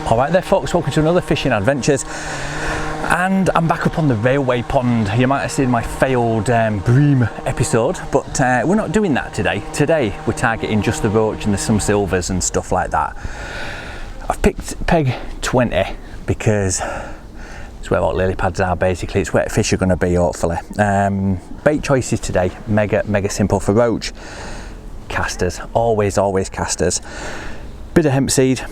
Alright there folks, welcome to another Fishing Adventures, and I'm back up on the railway pond. You might have seen my failed bream episode, but we're not doing that today. Today we're targeting just the roach and there's some silvers and stuff like that. I've picked peg 20 because it's where all lily pads are basically. It's where fish are going to be hopefully. Bait choices today, mega simple for roach. Casters, always casters. Bit of hemp seed.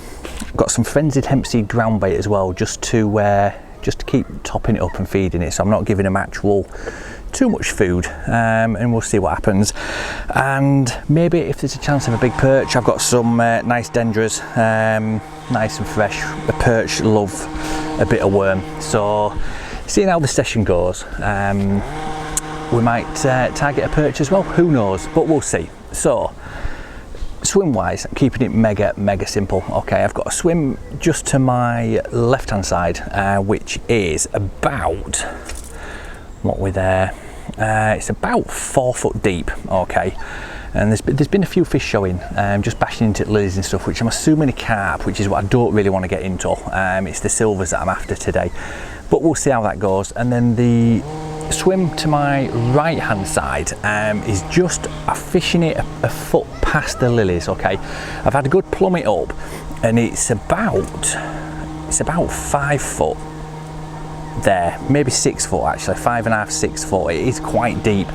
Got some frenzied hemp seed ground bait as well, just to keep topping it up and feeding it, so I'm not giving them actual too much food, and we'll see what happens. And maybe if there's a chance of a big perch, I've got some nice dendras, nice and fresh. The perch love a bit of worm, so seeing how the session goes, we might target a perch as well, who knows, but we'll see. So swim wise, I'm keeping it mega simple. Okay, I've got a swim just to my left hand side, which is about, what we're there, it's about 4 foot deep. Okay, and there's been a few fish showing, just bashing into lilies and stuff, which I'm assuming are carp, which is what I don't really want to get into. It's the silvers that I'm after today, but we'll see how that goes. And then the swim to my right hand side is just fishing it a foot past the lilies. Okay, I've had a good plumb it up, and it's about 5 foot there, maybe 6 foot actually, 5.5 6 foot. It is quite deep,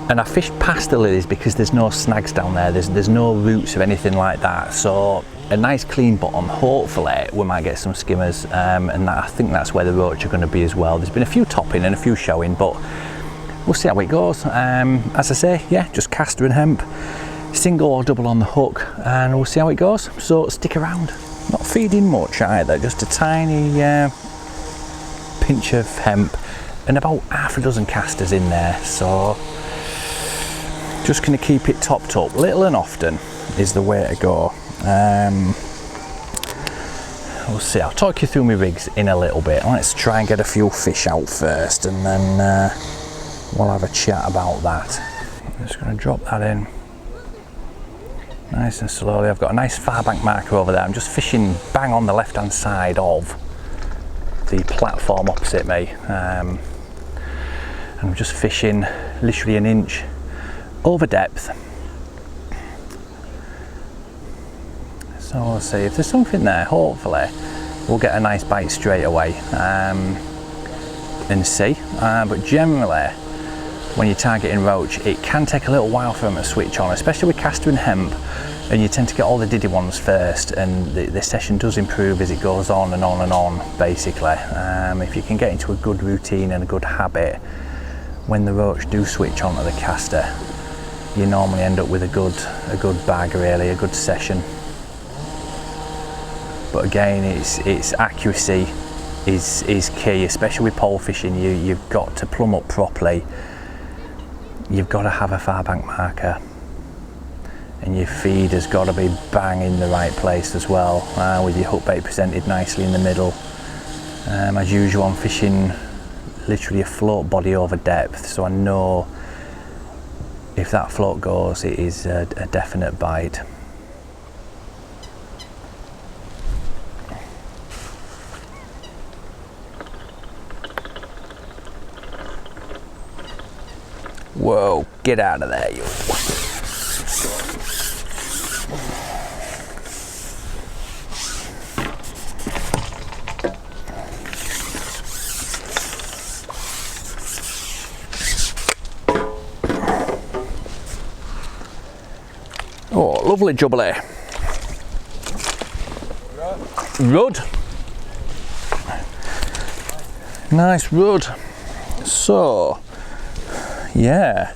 and I fished past the lilies because there's no snags down there, there's no roots or anything like that, so a nice clean bottom. Hopefully we might get some skimmers, and I think that's where the roach are going to be as well. There's been a few topping and a few showing, but we'll see how it goes. As I say, yeah, just caster and hemp, single or double on the hook, and we'll see how it goes, so stick around. Not feeding much either, just a tiny pinch of hemp and about half a dozen casters in there, so just going to keep it topped up. Little and often is the way to go. We'll see. I'll talk you through my rigs in a little bit. Let's try and get a few fish out first, and then we'll have a chat about that. I'm just going to drop that in nice and slowly. I've got a nice far bank marker over there. I'm just fishing bang on the left hand side of the platform opposite me, and I'm just fishing literally an inch over depth. So we'll see if there's something there. Hopefully we'll get a nice bite straight away, and see, but generally when you're targeting roach, it can take a little while for them to switch on, especially with caster and hemp, and you tend to get all the diddy ones first, and the session does improve as it goes on and on and on basically. If you can get into a good routine and a good habit, when the roach do switch on to the caster, you normally end up with a good bag, really, a good session. But again, it's accuracy is key, especially with pole fishing. You've got to plumb up properly. You've got to have a far bank marker, and your feed has got to be bang in the right place as well, with your hook bait presented nicely in the middle. As usual, I'm fishing literally a float body over depth, so I know if that float goes, it is a definite bite. Whoa, get out of there, you. Oh, lovely jubbly. Rud. Nice rud. So, yeah,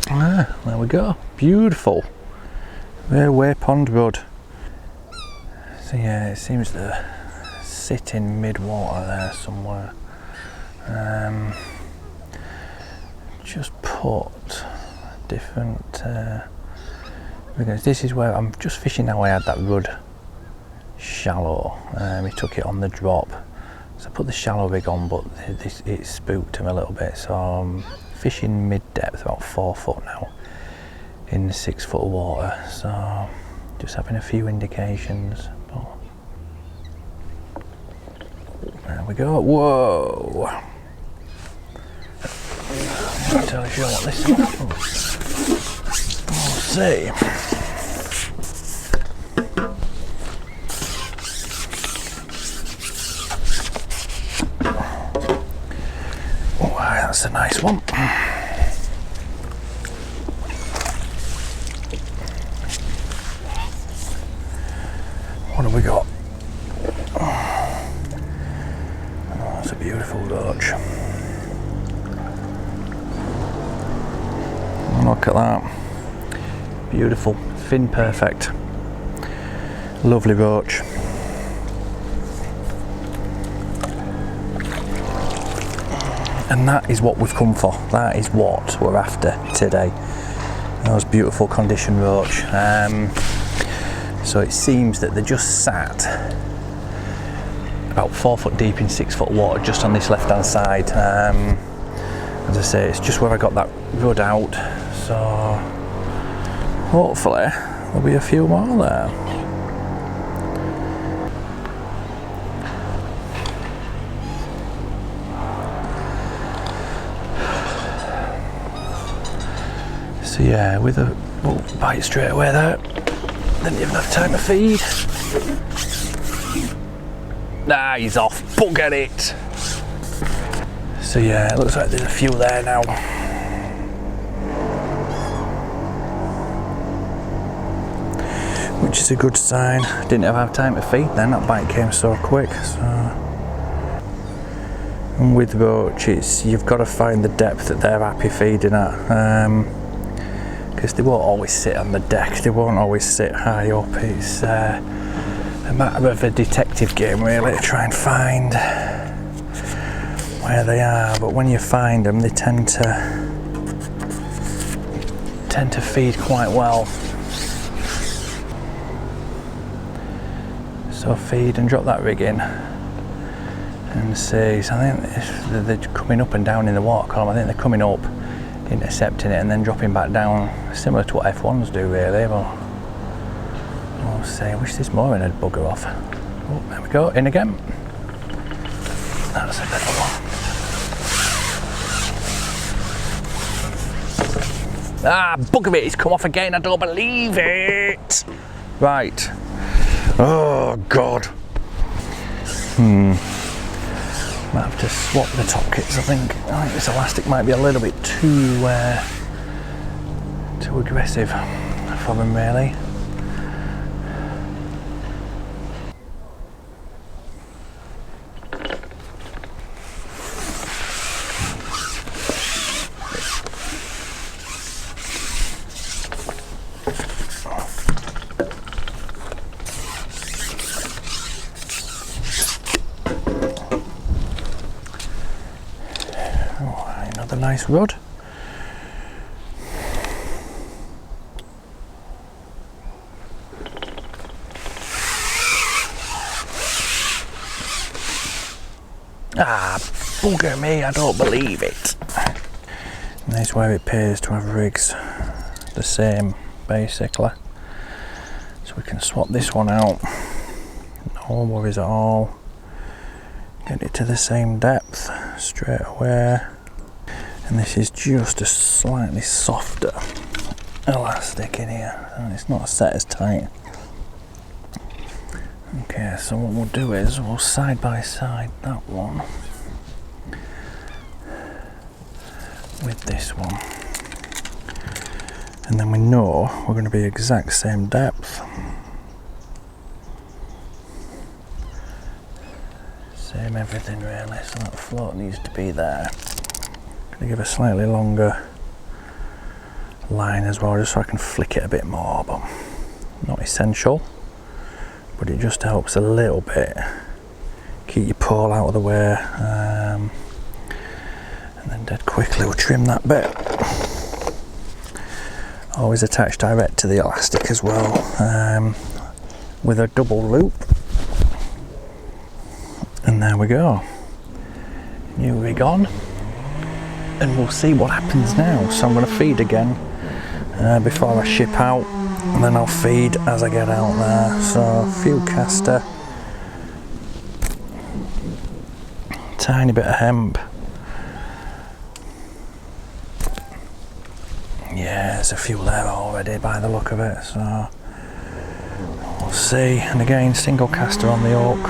there we go, beautiful railway pond rud. So yeah, it seems to sit in mid-water there somewhere. Just put different because this is where I'm just fishing now. I had that rud shallow, he took it on the drop, so I put the shallow rig on, but it spooked him a little bit, so I'm fishing mid-depth, about 4 foot now, in the 6 foot of water, so just having a few indications. But we go. Whoa! I'll tell you what this is. We'll see. Oh, that's a nice one. What have we got? Oh, that's a beautiful roach. Look at that. Beautiful, fin perfect. Lovely roach. And that is what we've come for. That is what we're after today. Those beautiful condition roach. So it seems that they're just sat about 4 foot deep in 6 foot water just on this left hand side. As I say, it's just where I got that rud out, so hopefully there'll be a few more there. So yeah, with a bite straight away there. Didn't even have time to feed. Nah, he's off. Bugger it. So yeah, it looks like there's a few there now. Which is a good sign. Didn't have time to feed then, that bite came so quick. So. And with roaches, you've got to find the depth that they're happy feeding at. Because they won't always sit on the deck, they won't always sit high up. It's a matter of a detective game really to try and find where they are, but when you find them they tend to feed quite well. So feed and drop that rig in and see. So I think they're coming up and down in the water column. I think they're coming up, intercepting it and then dropping back down, similar to what F1s do really, but we'll see. I wish this mooring had bugger off. Oh, there we go, in again. That's a better one. Ah, bugger it, it's come off again, I don't believe it. Right. Oh God. Might have to swap the top kits, I think. I think this elastic might be a little bit too aggressive for them really. Another nice rod. Ah, bugger me, I don't believe it. And that's where it pays to have rigs the same, basically. So we can swap this one out. No worries at all. Get it to the same depth straight away. And this is just a slightly softer elastic in here. And it's not set as tight. Okay, so what we'll do is we'll side by side that one with this one, and then we know we're going to be exact same depth, same everything really. So that float needs to be there. Going to give a slightly longer line as well, just so I can flick it a bit more, but not essential. But it just helps a little bit. Keep your pole out of the way, and then dead quickly we'll trim that bit. Always attach direct to the elastic as well, with a double loop. And there we go. New rig on, and we'll see what happens now. So I'm going to feed again before I ship out, and then I'll feed as I get out there. So fuel caster, tiny bit of hemp. Yeah, there's a few there already by the look of it, so we'll see. And again, single caster on the hook.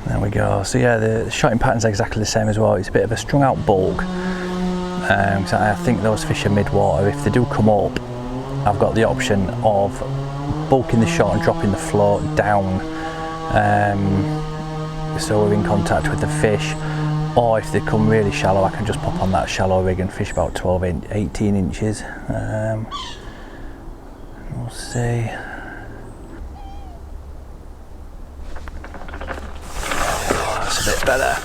There we go. So yeah, the shotting pattern's exactly the same as well. It's a bit of a strung out bulk. So I think those fish are mid-water. If they do come up, I've got the option of bulking the shot and dropping the float down, so we're in contact with the fish. Or if they come really shallow, I can just pop on that shallow rig and fish about 18 inches. We'll see. Oh, that's a bit better.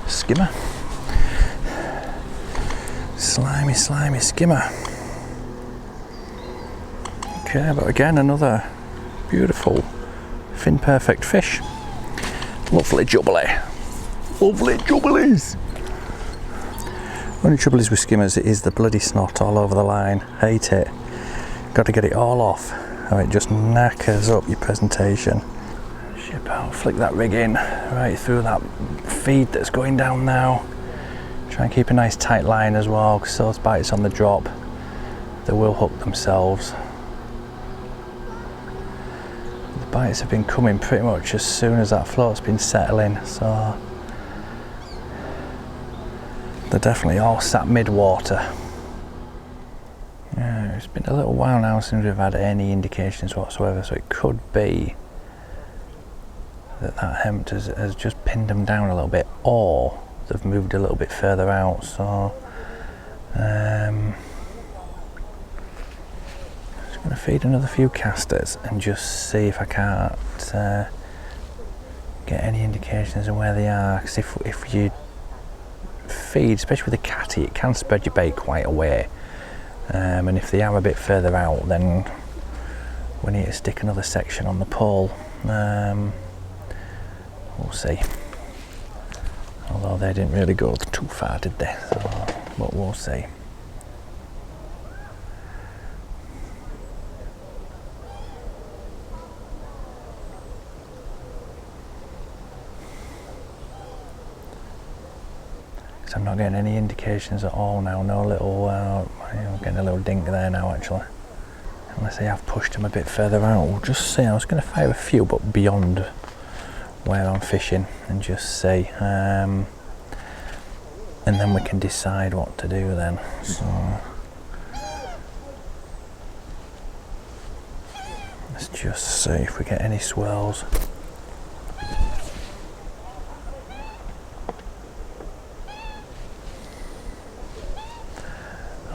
Skimmer. Slimy skimmer. Okay, but again, another beautiful fin perfect fish. Lovely jubbly. Lovely jubblies. Only trouble is with skimmers, it is the bloody snot all over the line. Hate it. Got to get it all off, or it just knackers up your presentation. Ship out, flick that rig in right through that feed that's going down now. Try and keep a nice tight line as well, because those bites on the drop, they will hook themselves. The bites have been coming pretty much as soon as that float's been settling, so they're definitely all sat mid-water. Yeah, it's been a little while now since we've had any indications whatsoever, so it could be that hemp has just pinned them down a little bit, or they've moved a little bit further out. So just going to feed another few casters and just see if I can't get any indications of where they are, because if you feed, especially with a catty, it can spread your bait quite away, and if they are a bit further out, then we need to stick another section on the pole. We'll see. Although they didn't really go too far, did they? So, but we'll see. Because I'm not getting any indications at all now. No little, I'm getting a little dink there now actually. Unless they have pushed them a bit further out. We'll just see. I was going to fire a few, but beyond where I'm fishing, and just see, and then we can decide what to do then. So let's just see if we get any swirls.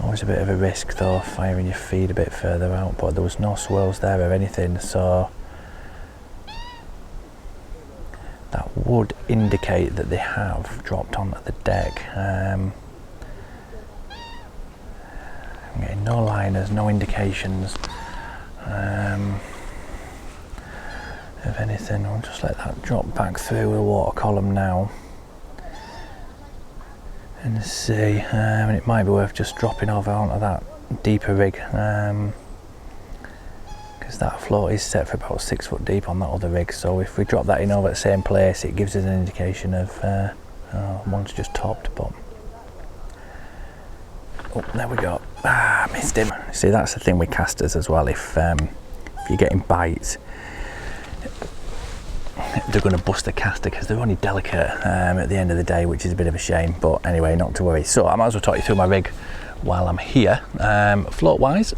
Always a bit of a risk though, firing your feed a bit further out, but there was no swirls there or anything, so that would indicate that they have dropped onto the deck. I'm getting no liners, no indications of anything. I'll just let that drop back through the water column now and see, and it might be worth just dropping over onto that deeper rig, because that float is set for about 6 foot deep on that other rig, so if we drop that in over at the same place, it gives us an indication of one's just topped. But oh, there we go. Missed him. See, that's the thing with casters as well, if you're getting bites, they're going to bust the caster because they're only delicate at the end of the day, which is a bit of a shame. But anyway, not to worry. So I might as well talk you through my rig while I'm here. Float wise,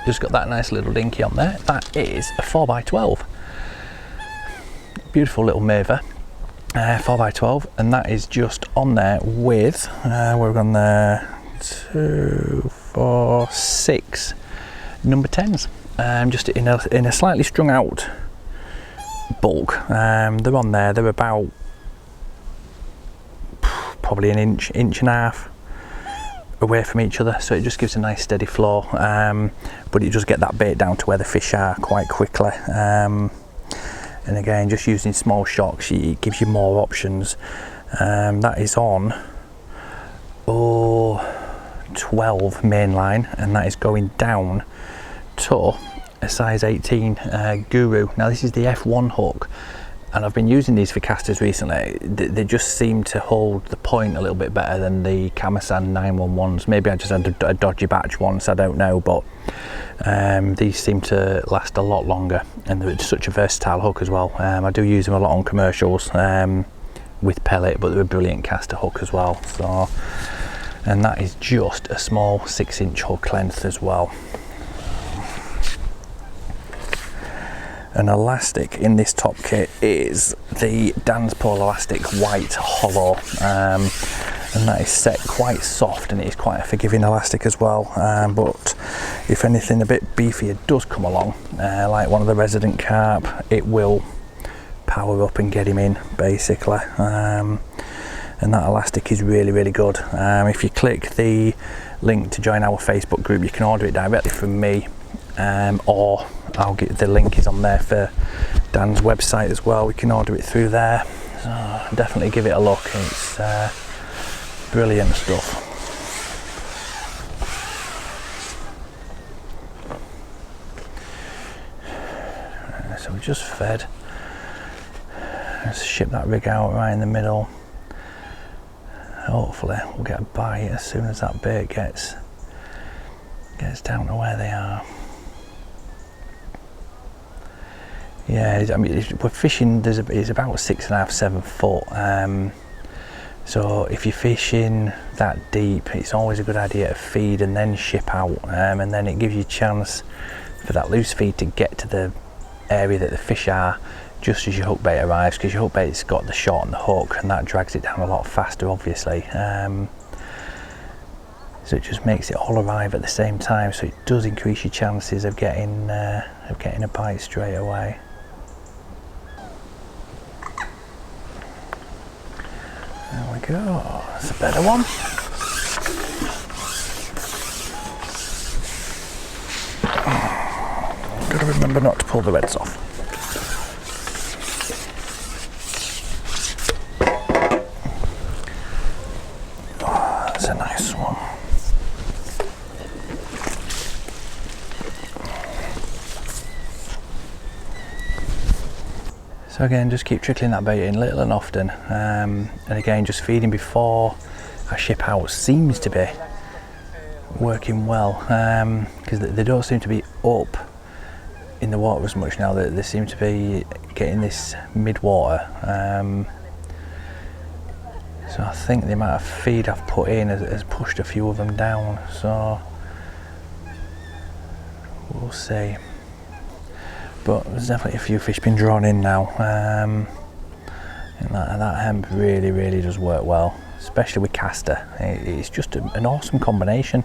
just got that nice little dinky on there. That is a 4x12. Beautiful little Maver, 4x12, and that is just on there with, we're on there 2, 4, 6 number 10s, just in a slightly strung out bulk. They're on there, they're about probably an inch and a half away from each other, so it just gives a nice steady flow, but it does get that bait down to where the fish are quite quickly. And again, just using small shocks, it gives you more options. That is on 12 mainline, and that is going down to a size 18 Guru. Now this is the F1 hook, and I've been using these for casters recently. They just seem to hold the point a little bit better than the Kamasan 911s. Maybe I just had a dodgy batch once, I don't know, but these seem to last a lot longer, and they're such a versatile hook as well. I do use them a lot on commercials with pellet, but they're a brilliant caster hook as well. So, and that is just a small 6-inch hook length as well. An elastic in this top kit is the Dan's Pole Elastic White Hollow, and that is set quite soft, and it is quite a forgiving elastic as well, but if anything a bit beefier does come along, like one of the resident carp, it will power up and get him in basically. And that elastic is really good. If you click the link to join our Facebook group, you can order it directly from me, or I'll get the link is on there for Dan's website as well. We can order it through there, so definitely give it a look. It's brilliant stuff. So we just fed. Let's ship that rig out right in the middle. Hopefully we'll get a bite as soon as that bait gets down to where they are. Yeah, I mean, we're fishing, it's about 6.5–7 foot, so if you're fishing that deep, it's always a good idea to feed and then ship out, and then it gives you a chance for that loose feed to get to the area that the fish are just as your hook bait arrives, because your hook bait's got the shot on the hook, and that drags it down a lot faster obviously. So it just makes it all arrive at the same time, so it does increase your chances of getting a bite straight away. There we go, that's a better one. Gotta remember not to pull the reds off. Oh, that's a nice one. So again, just keep trickling that bait in little and often, and again, just feeding before I ship out seems to be working well, because they don't seem to be up in the water as much now. They seem to be getting this mid-water, so I think the amount of feed I've put in has pushed a few of them down, so we'll see. But there's definitely a few fish been drawn in now, and that hemp really does work well, especially with caster. It's just an awesome combination,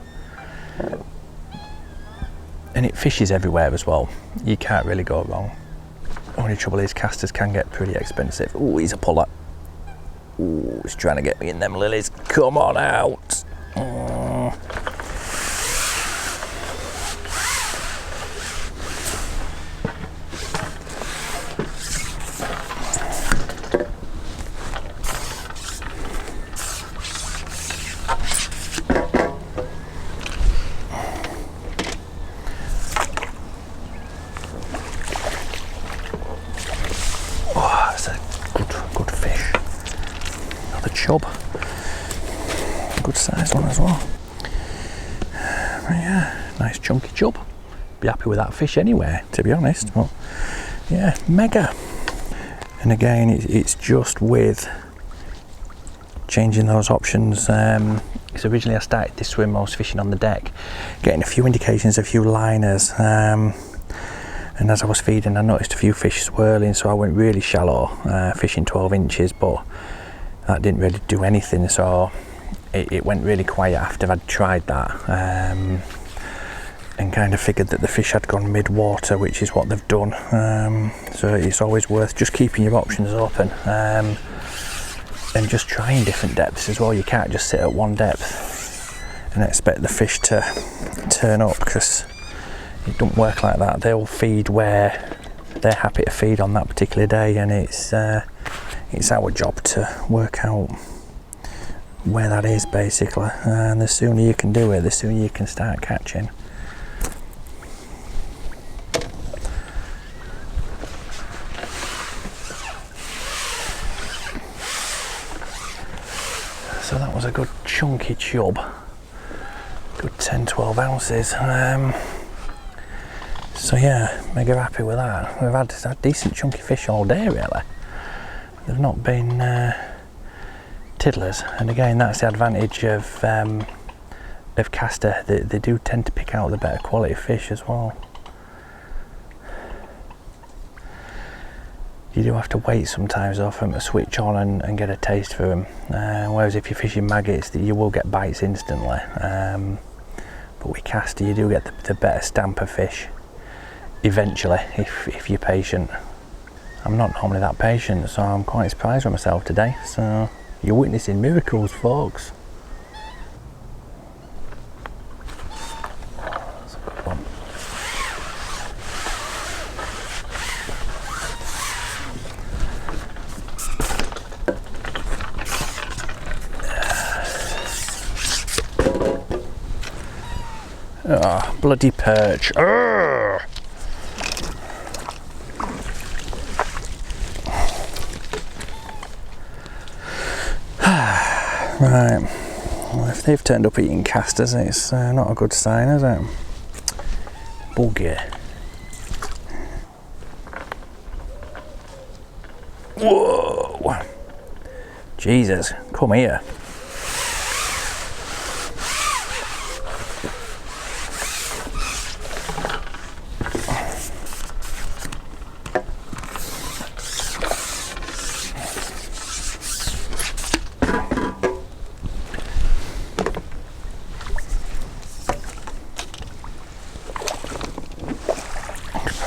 and it fishes everywhere as well. You can't really go wrong. Only trouble is casters can get pretty expensive. Oh, he's a puller. Oh, he's trying to get me in them lilies. Come on out. Chub, good sized one as well. But yeah, nice chunky chub. Be happy with that fish anywhere, to be honest. But yeah, mega. And again, it's just with changing those options. Because originally I started this swim, I was fishing on the deck, getting a few indications, a few liners. And as I was feeding, I noticed a few fish swirling, so I went really shallow, fishing 12 inches, but that didn't really do anything, so it went really quiet after I'd tried that, and kind of figured that the fish had gone mid-water, which is what they've done. So it's always worth just keeping your options open, and just trying different depths as well. You can't just sit at one depth and expect the fish to turn up, because it don't work like that. They'll feed where they're happy to feed on that particular day, and it's our job to work out where that is, basically. And the sooner you can do it, the sooner you can start catching. So that was a good chunky chub, good 10-12 ounces. So yeah, mega happy with that. We've had decent chunky fish all day, really. They've not been tiddlers, and again, that's the advantage of caster. They do tend to pick out the better quality fish as well. You do have to wait sometimes though for them to switch on and get a taste for them. Whereas if you're fishing maggots, you will get bites instantly. But with caster, you do get the better stamp of fish eventually, if you're patient. I'm not normally that patient, so I'm quite surprised with myself today. So you're witnessing miracles, folks. That's a good one. Oh, bloody perch. Urgh. Right, well, if they've turned up eating casters, it's not a good sign, is it? Buggy. Whoa! Jesus, come here.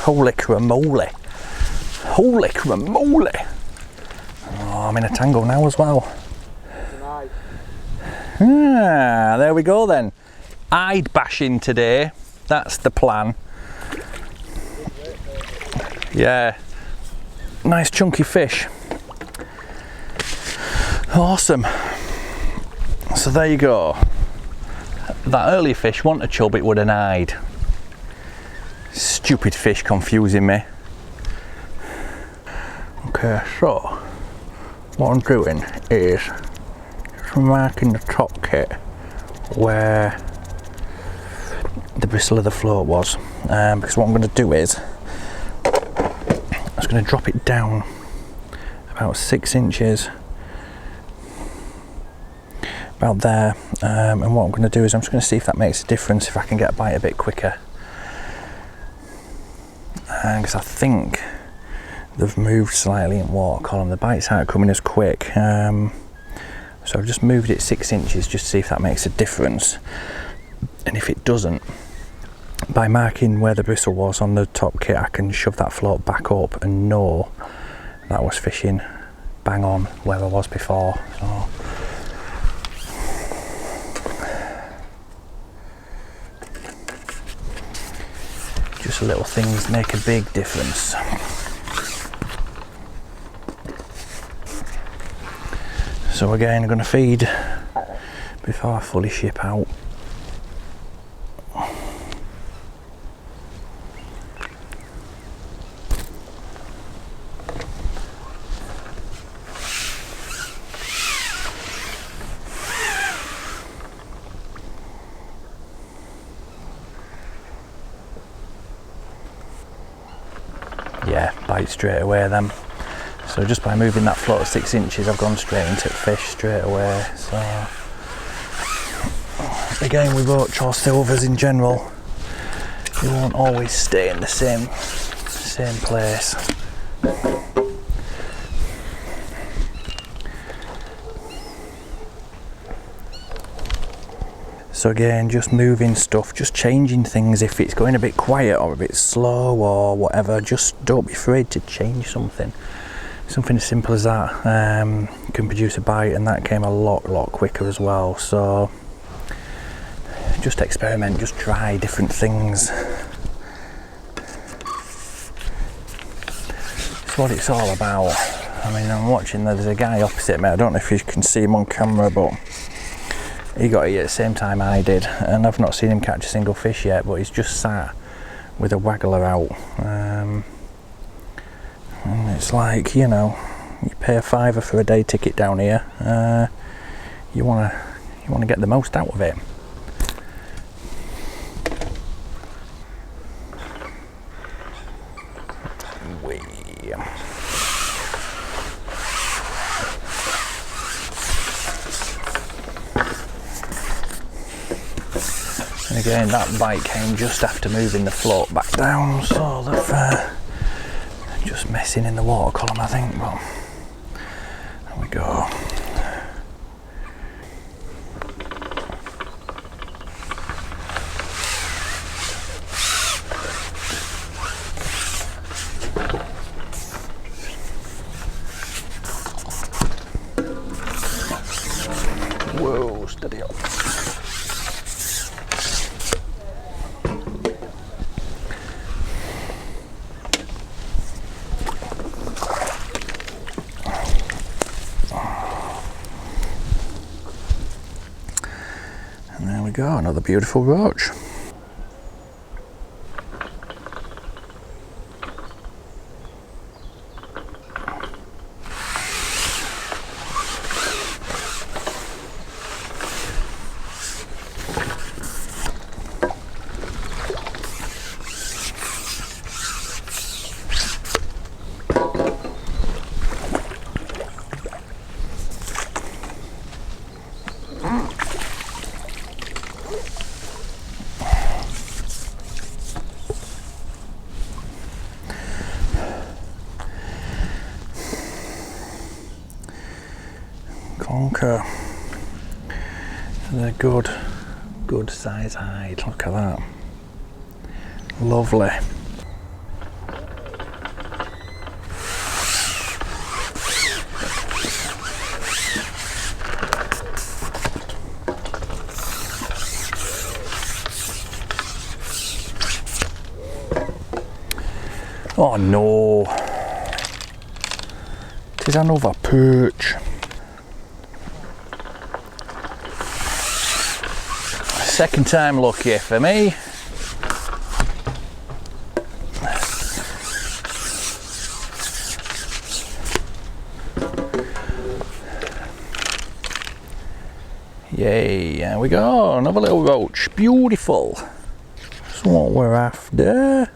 Holy cramoly. Holy cramoly. Oh, I'm in a tangle now as well. Ah, there we go then. Eyed bashing today. That's the plan. Yeah. Nice chunky fish. Awesome. So there you go. That early fish wanted a chub, it would have eyed. Stupid fish confusing me. Okay, so what I'm doing is just marking the top kit where the bristle of the float was, because what I'm going to do is I'm just going to drop it down about 6 inches, about there, and what I'm going to do is I'm just going to see if that makes a difference, if I can get a bite a bit quicker. Because I think they've moved slightly in water column, the bites aren't coming as quick, so I've just moved it 6 inches just to see if that makes a difference. And if it doesn't, by marking where the bristle was on the top kit, I can shove that float back up and know that was fishing bang on where I was before. So just little things make a big difference. So again, I'm going to feed before I fully ship out. Yeah, bite straight away then. So just by moving that float 6 inches, I've gone straight into fish straight away. So again, with roach or silvers in general, you won't always stay in the same place. So again, just moving stuff, just changing things. If it's going a bit quiet or a bit slow or whatever, just don't be afraid to change something. Something as simple as that can produce a bite, and that came a lot quicker as well. So just experiment, just try different things. It's what it's all about. I mean, I'm watching, there's a guy opposite me, I don't know if you can see him on camera, but he got it at the same time I did, and I've not seen him catch a single fish yet, but he's just sat with a waggler out. And it's like, you know, you pay a £5 for a day ticket down here, you want to get the most out of it. And again, that bite came just after moving the float back down, so they've just messing in the water column, I think. But there we go. Whoa, steady up. And there we go, another beautiful roach. Conker. They're good size hide. Look at that. Lovely. Oh no. It is another perch. Second time lucky for me. Yay, there we go, another little roach, beautiful. That's what we're after.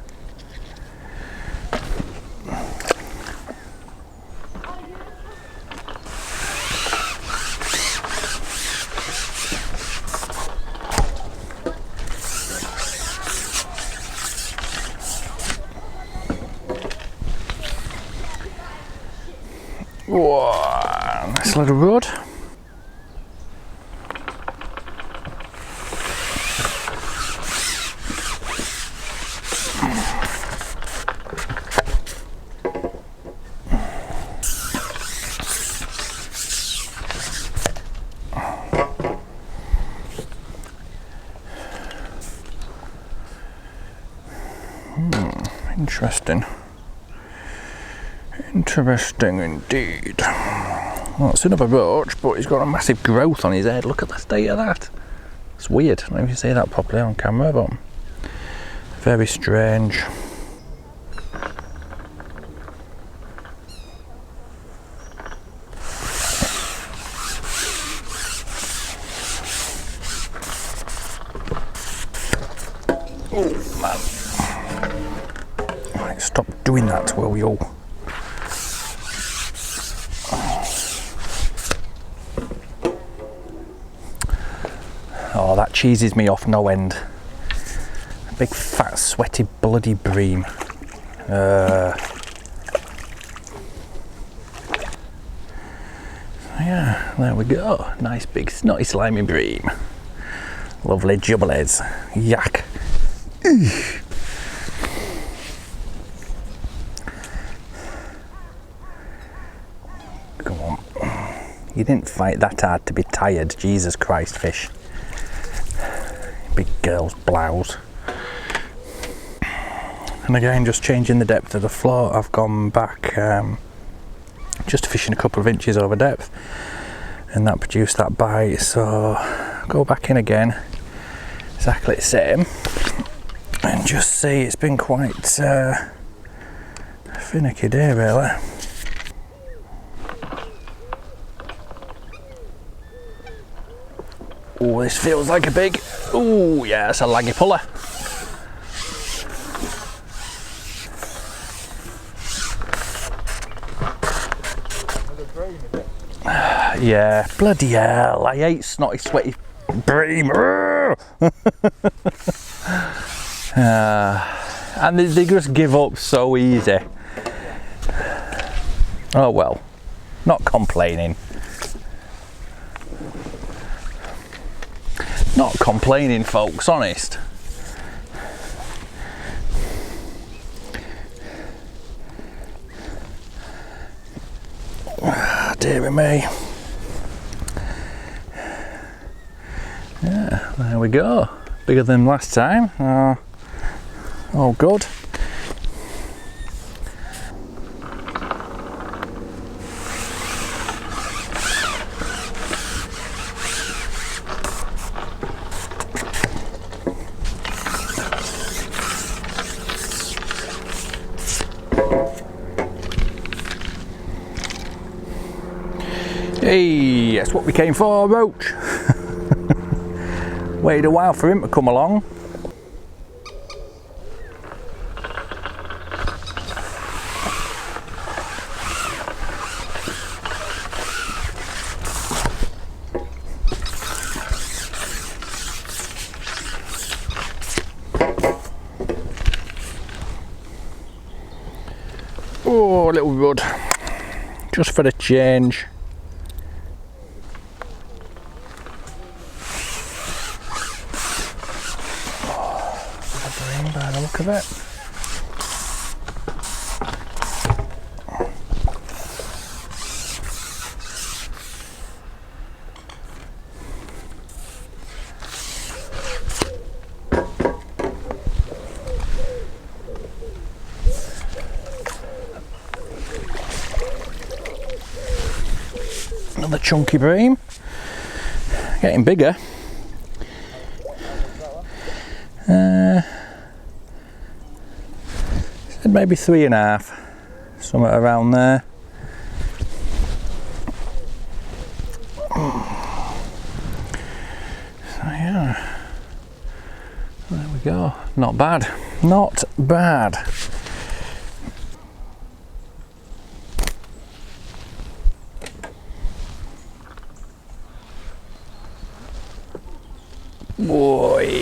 Whoa, nice little rod. Interesting. Interesting indeed. Well, it's another roach, but he's got a massive growth on his head. Look at the state of that. It's weird. I don't know if you see that properly on camera, but very strange. Oh man. Right, stop doing that, will you? Oh, that cheeses me off no end. A big fat sweaty bloody bream. Yeah, there we go. Nice big snotty slimy bream. Lovely jubblies. Yak. Come on. You didn't fight that hard to be tired. Jesus Christ, fish. big girl's blouse. And again, just changing the depth of the float, I've gone back just fishing a couple of inches over depth, and that produced that bite. So go back in again, exactly the same, and just see. It's been quite finicky day really. Oh, this feels like a big, oh yeah, it's a laggy puller. Yeah, bloody hell, I hate snotty, sweaty bream. And they just give up so easy. Oh well, not complaining. Not complaining, folks, honest. Dear me. Yeah, there we go. Bigger than last time. All good. Hey, that's what we came for, roach. Waited a while for him to come along. Oh, a little rud, just for the change. By the look of it. Another chunky bream, getting bigger. Maybe 3.5, somewhere around there. So yeah, there we go. Not bad, not bad. Boy.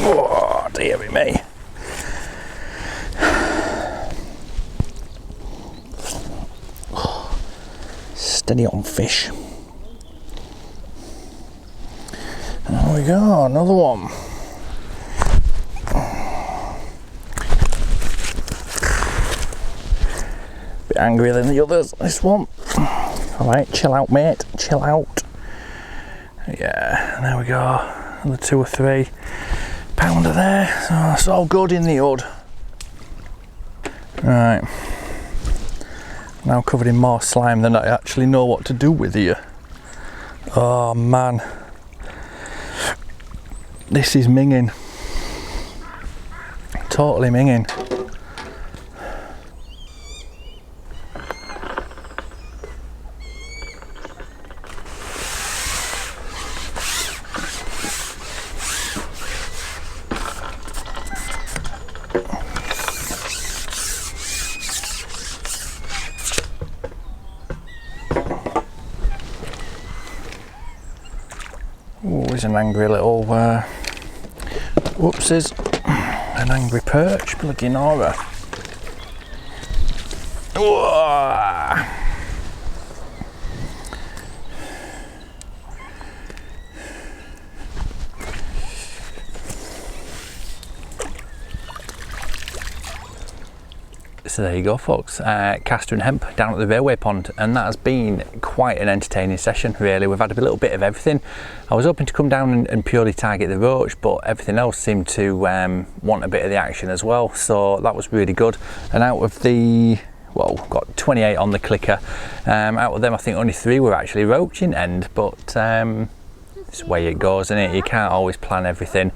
Oh, dearie me. Steady on fish. There we go, another one. Bit angrier than the others, this one. Alright, chill out, mate, chill out. Yeah, there we go. Another 2 or 3 pounder there, so it's all good in the hood. Right, now covered in more slime than I actually know what to do with here. Oh man, this is minging, totally minging. Oh, he's an angry little, whoopsies, an angry perch, bloody Nora. Whoa. So there you go, folks, Castor and Hemp down at the railway pond, and that has been quite an entertaining session really. We've had a little bit of everything. I was hoping to come down and purely target the roach, but everything else seemed to want a bit of the action as well, so that was really good. And out of the, well, got 28 on the clicker, out of them I think only 3 were actually roach in end, but it's the way it goes, isn't it? You can't always plan everything.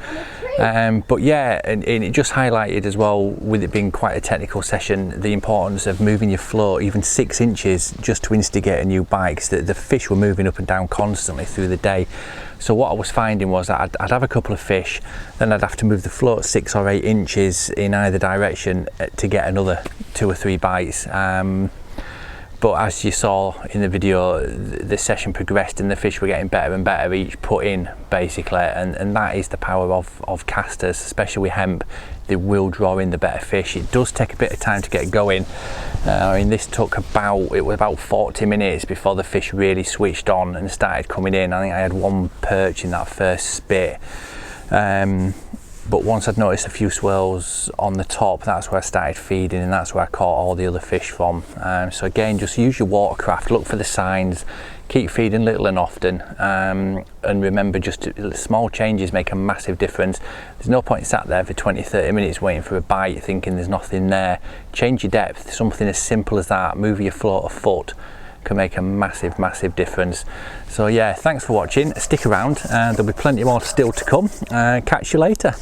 But yeah, and it just highlighted as well, with it being quite a technical session, the importance of moving your float even 6 inches just to instigate a new bite, because the fish were moving up and down constantly through the day. So what I was finding was that I'd have a couple of fish, then I'd have to move the float 6 or 8 inches in either direction to get another 2 or 3 bites. But as you saw in the video, the session progressed and the fish were getting better and better each put in, basically, and that is the power of casters, especially with hemp. They will draw in the better fish. It does take a bit of time to get going. I mean, this took about 40 minutes before the fish really switched on and started coming in. I think I had 1 perch in that first spit. But once I'd noticed a few swirls on the top, that's where I started feeding, and that's where I caught all the other fish from. So again, just use your watercraft, look for the signs, keep feeding little and often, and remember, just small changes make a massive difference. There's no point sat there for 20-30 minutes waiting for a bite thinking there's nothing there. Change your depth, something as simple as that, move your float a foot, can make a massive difference. So yeah, thanks for watching, stick around, there'll be plenty more still to come. Catch you later.